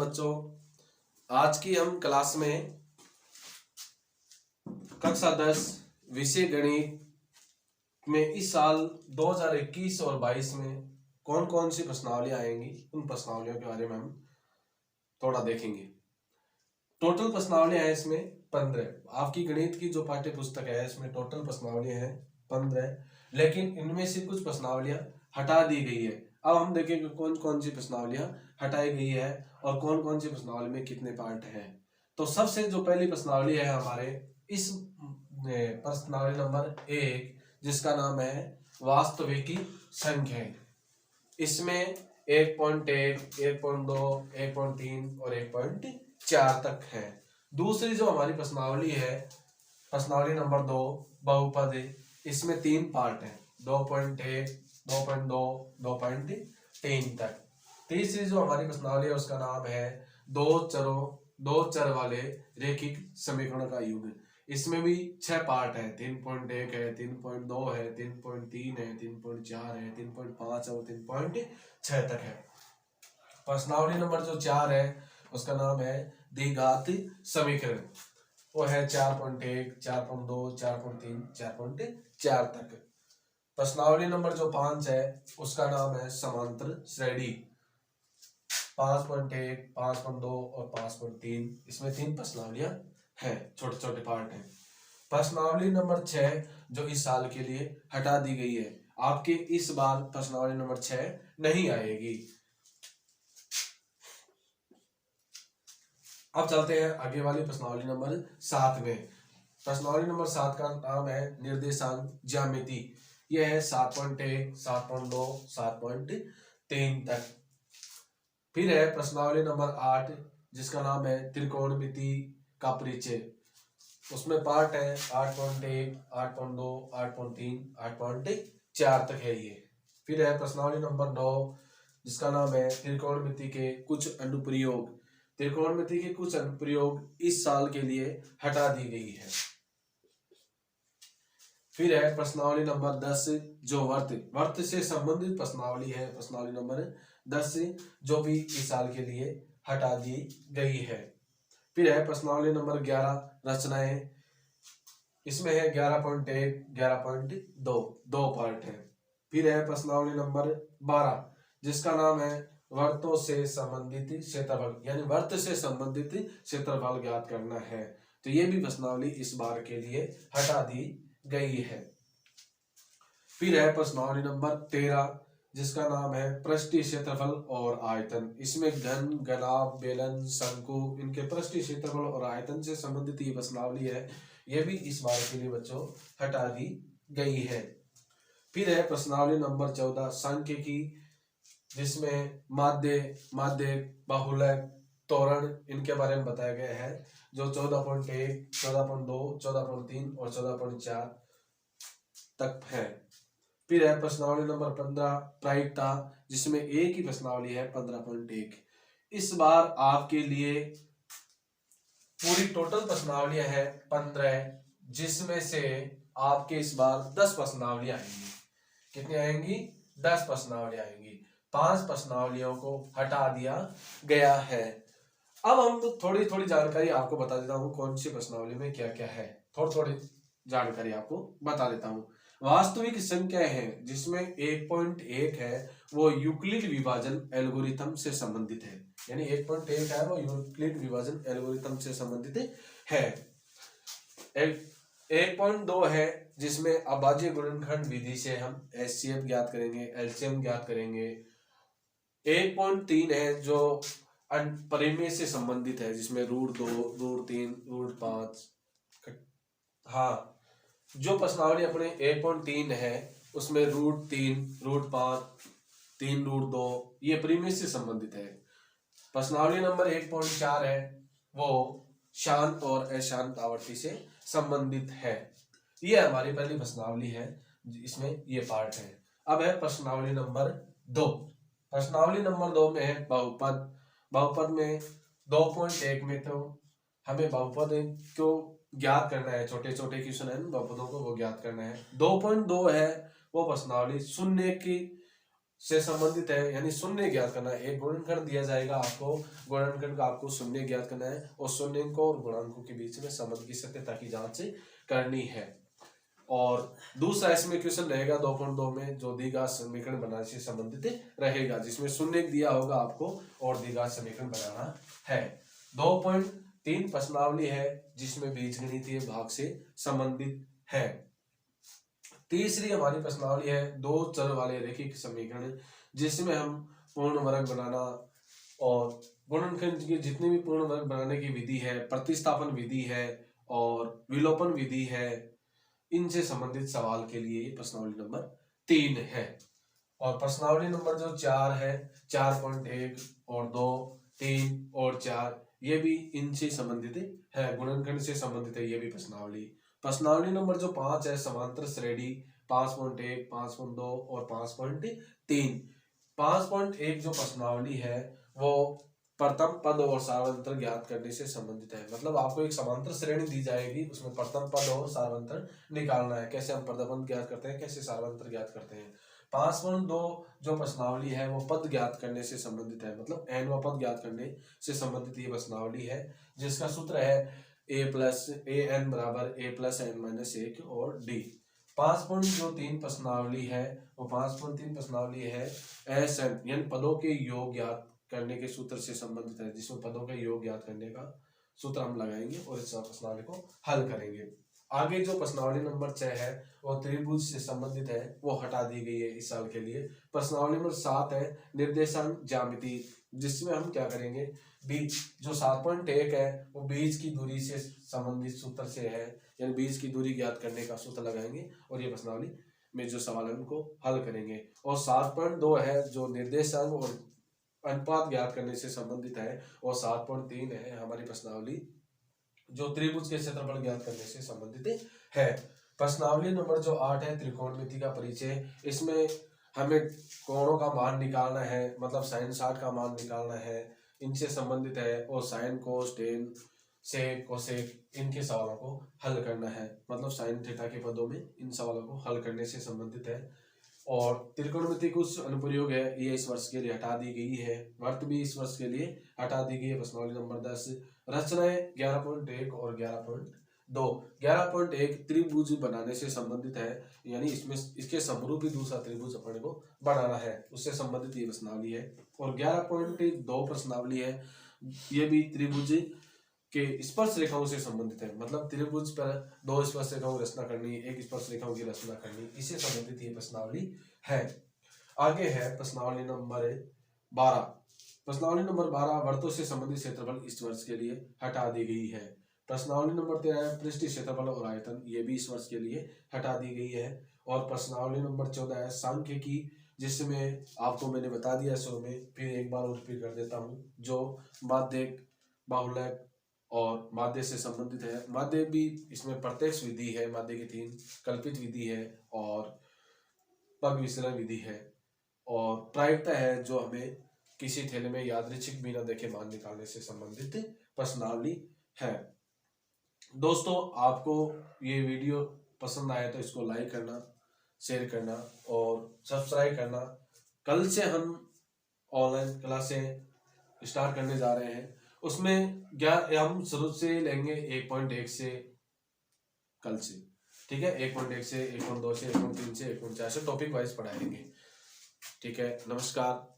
बच्चों, आज की हम क्लास में कक्षा 10 विषय गणित में इस साल 2021 और 22 में कौन कौन सी प्रश्नावलियां आएंगी, उन प्रश्नावलियों के बारे में हम थोड़ा देखेंगे। टोटल प्रश्नावलियां हैं इसमें 15। आपकी गणित की जो पाठ्य पुस्तक है इसमें टोटल प्रश्नावलियां हैं 15, लेकिन इनमें से कुछ प्रश्नावलियां हटा दी गई है। अब हम देखेंगे कौन कौन सी प्रश्नावलियां हटाई गई है और कौन कौन सी प्रश्नावली में कितने पार्ट हैं। तो सबसे जो पहली प्रश्नावली है हमारे इस प्रश्नावली नंबर 1, जिसका नाम है वास्तविक संख्या। इसमें 1.1, 1.2, 1.3 और 1.4 तक है। दूसरी जो हमारी प्रश्नावली है प्रश्नावली नंबर 2 बहुपद, इसमें 3 पार्ट हैं, 2.1, 2.2, 2.3 तक। तीसरी जो हमारी प्रश्नावली है उसका नाम है दो चर वाले रैखिक समीकरण का युग। इसमें भी 6 पार्ट है, 3.1 है, 3.2 है, 3.3 है, 3.4 है, 3.5 और 3.6 तक है। प्रश्नावली नंबर जो 4 है उसका नाम है द्विघात समीकरण, वो है 4.1, 4.2, 4.3, 4.4 तक। प्रश्नावली नंबर जो 5 है उसका नाम है समांतर श्रेणी, 5.1, 5.2 और 5.3। इसमें 3 प्रश्नावलियां हैं, छोटे छोटे पार्ट हैं। प्रश्नावली नंबर 6 जो इस साल के लिए हटा दी गई है, आपके इस बार प्रश्नावली नंबर 6 नहीं आएगी। अब चलते हैं आगे वाली प्रश्नावली नंबर 7 में। प्रश्नावली नंबर 7 का नाम है निर्देशांक ज्यामिति। यह है 7.1, 7.2, 7.3 तक। फिर है प्रश्नावली नंबर 8, जिसका नाम है त्रिकोणमिति का परिचय। उसमें पार्ट है 8.1, 8.2, 8.3, 8.4 तक है ये। फिर है प्रश्नावली नंबर 9, जिसका नाम है त्रिकोणमिति के कुछ अनुप्रयोग। त्रिकोणमिति के कुछ अनुप्रयोग इस साल के लिए हटा दी गई है। फिर है प्रश्नावली नंबर 10 जो वर्त से संबंधित प्रश्नावली है, प्रश्नावली नंबर 10 जो भी इस साल के लिए हटा दी गई है। फिर है प्रश्नावली नंबर 11 रचनाएं। इसमें है 11.1, 11.2, 2 पार्ट है। फिर है प्रश्नावली नंबर 12, जिसका नाम है वर्तों से संबंधित क्षेत्रफल, यानी वर्त से संबंधित क्षेत्रफल ज्ञात करना है। तो ये भी प्रश्नावली इस बार के लिए हटा दी गई है। फिर है प्रश्नावली नंबर 13, जिसका नाम है पृष्ठीय क्षेत्रफल और आयतन। इसमें घन, घनाभ, बेलन, शंकु, इनके पृष्ठीय क्षेत्रफल और आयतन से संबंधित ये प्रश्नावली है, ये भी इस बार के लिए बच्चों हटा दी गई है। फिर है प्रश्नावली नंबर 14 सांख्यिकी, जिसमें माध्य, बाहुल्य, त्वरण, इनके बारे में बताया गया है, जो 14.1, 14.2, 14.3 और 14.4 तक है। फिर है प्रश्नावली नंबर 15 प्रायिकता, जिसमें एक ही प्रश्नावली है 15.1। इस बार आपके लिए पूरी टोटल प्रश्नावलियां हैं 15, जिसमें से आपके इस बार 10 प्रश्नावलियां आएंगी। कितनी आएंगी? 10 प्रश्नावलियां आएंगी। 5 प्रश्नावलियों को हटा दिया गया है। अब हम थोड़ी थोड़ी जानकारी आपको बता देता हूँ कौन सी प्रश्नावली में क्या क्या है। थोड़ी जानकारी आपको बता देता हूँ। वास्तविक संख्या है जिसमें 1.1 है वो यूक्लिड विभाजन एल्गोरिथम से संबंधित है, यानी 1.1 है वो यूक्लिड विभाजन एल्गोरिथम से संबंधित है। 1.2 है जिसमें अभाज्य गुणनखंड विधि से हम एचसीएफ ज्ञात करेंगे, एलसीएम ज्ञात करेंगे। 1.3 है जो परिमेय से संबंधित है, जिसमें √2, √3, √5। हाँ, जो प्रश्नावली अपने 1.3 है उसमें √3, √5, 3√2 ये परिमेय से संबंधित है। प्रश्नावली नंबर 1.4 है वो शांत और अशांत आवर्ती से संबंधित है। ये हमारी पहली प्रश्नावली है, इसमें ये पार्ट है। अब है प्रश्नावली नंबर 2। प्रश्नावली नंबर 2 में है बहुपद। बहुपद में 2.1 में तो हमें बहुपद को ज्ञात करना है, छोटे छोटे क्वेश्चन है बहुपदों को वो ज्ञात करना है। 2.2 है वो प्रश्नावली शून्य की से संबंधित है, यानी शून्य ज्ञात करना है। एक गुणनखंड दिया जाएगा आपको, गुणनखंड का आपको शून्य ज्ञात करना है और शून्यंकों और गुणांकों के बीच में संबंध की सत्यता की जांच करनी है। और दूसरा इसमें क्वेश्चन रहेगा 2.2 में, जो द्विघात समीकरण बनाने से संबंधित रहेगा, जिसमें शून्य दिया होगा आपको और द्विघात समीकरण बनाना है। 2.3 प्रश्नावली है जिसमें बीजगणितीय भाग से संबंधित है। तीसरी हमारी प्रश्नावली है दो चर वाले रैखिक समीकरण, जिसमें हम पूर्ण वर्ग बनाना और गुणनखंड के जितने भी पूर्ण वर्ग बनाने की विधि है, प्रतिस्थापन विधि है और विलोपन विधि है, इनसे संबंधित सवाल के लिए ये प्रश्नावली नंबर 3 है। और प्रश्नावली नंबर जो 4 है, 4.1 और 2, 3 और 4, ये भी इनसे संबंधित है, गुणनखंड से संबंधित है ये भी प्रश्नावली। प्रश्नावली नंबर जो 5 है, समांतर श्रेणी 5.1, 5.2 और 5.3। 5.1 जो प्रश्नावली है वो प्रथम पद और सार्वंतर ज्ञात करने से संबंधित है। मतलब आपको एक समांतर श्रेणी दी जाएगी, उसमें प्रथम पद और सार्वंतर निकालना है। कैसे हम प्रथम पद ज्ञात करते हैं, कैसे सार्वंतर ज्ञात करते हैं। 5.2 जो प्रश्नावली है वो पद ज्ञात करने से संबंधित है, मतलब nवां पद ज्ञात करने से संबंधित ये प्रश्नावली है, जिसका सूत्र है a+an बराबर a+n-1 और d। 5.3 प्रश्नावली है वो 5.3 प्रश्नावली है SN यानी पदों के योग ज्ञात करने के सूत्र से संबंधित है, जिसमें पदों के योग ज्ञात करने का सूत्र हम लगाएंगे और इस प्रश्नावली को हल करेंगे। आगे जो प्रश्नावली नंबर 6 है वो त्रिभुज से संबंधित है, वो हटा दी गई है इस साल के लिए। प्रश्नावली नंबर 7 है निर्देशांक ज्यामिति, जिसमें हम क्या करेंगे, बीज जो 7.1 है वो बीज की दूरी से संबंधित सूत्र से है, यानी बीज की दूरी ज्ञात करने का सूत्र लगाएंगे और ये प्रश्नावली में जो सवाल है उनको हल करेंगे। और 7.2 है जो निर्देशांक और अनुपात ज्ञात करने से संबंधित है, और 7.3 है हमारी प्रश्नावली जो त्रिभुज के क्षेत्रफल ज्ञात करने से संबंधित है। प्रश्नावली नंबर जो 8 है त्रिकोणमिति का परिचय, इसमें हमें कोणों का मान निकालना है, मतलब साइन 60 का मान निकालना है, इनसे संबंधित है। और sine cos tan sec cosec इनके सवालों को हल करना है, मतलब साइन थीटा के पदों में इन सवालों को हल करने से संबंधित है। और त्रिकोणमिति कुछ अनुप्रयोग है, ये इस वर्ष के लिए हटा दी गई है, वर्त भी इस वर्ष के लिए हटा दी गई है। प्रश्नावली नंबर 10 रचनाएं 11.1 और 11.2। 11.1 त्रिभुज बनाने से संबंधित है, यानी इसमें इसके समरूपी दूसरा त्रिभुज अपने को बनाना है, उससे संबंधित ये प्रश्नावली है। और 11.2 प्रश्नावली है, ये भी त्रिभुज के स्पर्श रेखाओं से संबंधित है, मतलब त्रिभुज पर दो स्पर्श रेखाओं की रचना करनी, एक स्पर्श रेखाओं की रचना करनी, इससे संबंधित ये प्रश्नावली है। आगे है प्रश्नावली नंबर 12। प्रश्नावली नंबर 12 वर्तों से संबंधित क्षेत्रफल इस वर्ष के लिए हटा दी गई है। प्रश्नावली नंबर 13 पृष्ठीय क्षेत्रफल और आयतन, ये भी इस वर्ष के लिए हटा दी गई है। और प्रश्नावली नंबर 14 है सांख्यिकी, जिसमें आपको मैंने बता दिया शुरू में, फिर एक बार और रिपीट कर देता हूँ, जो माध्यक बाहुल्यक और माध्य से संबंधित है। माध्य भी इसमें प्रत्यक्ष विधि है, माध्य की 3 कल्पित विधि है और पग विसरण विधि है। और प्रायिकता है जो हमें किसी थैले में यादृच्छिक बिना देखे मान निकालने से संबंधित प्रश्नावली है। दोस्तों आपको ये वीडियो पसंद आया तो इसको लाइक करना, शेयर करना और सब्सक्राइब करना। कल से हम ऑनलाइन क्लासें स्टार्ट करने जा रहे हैं, उसमें हम शुरू से लेंगे 1.1 से, कल से, ठीक है, 1.1 से 1.2 से 1.3 से 1.4 से टॉपिक वाइज पढ़ाएंगे। ठीक है, नमस्कार।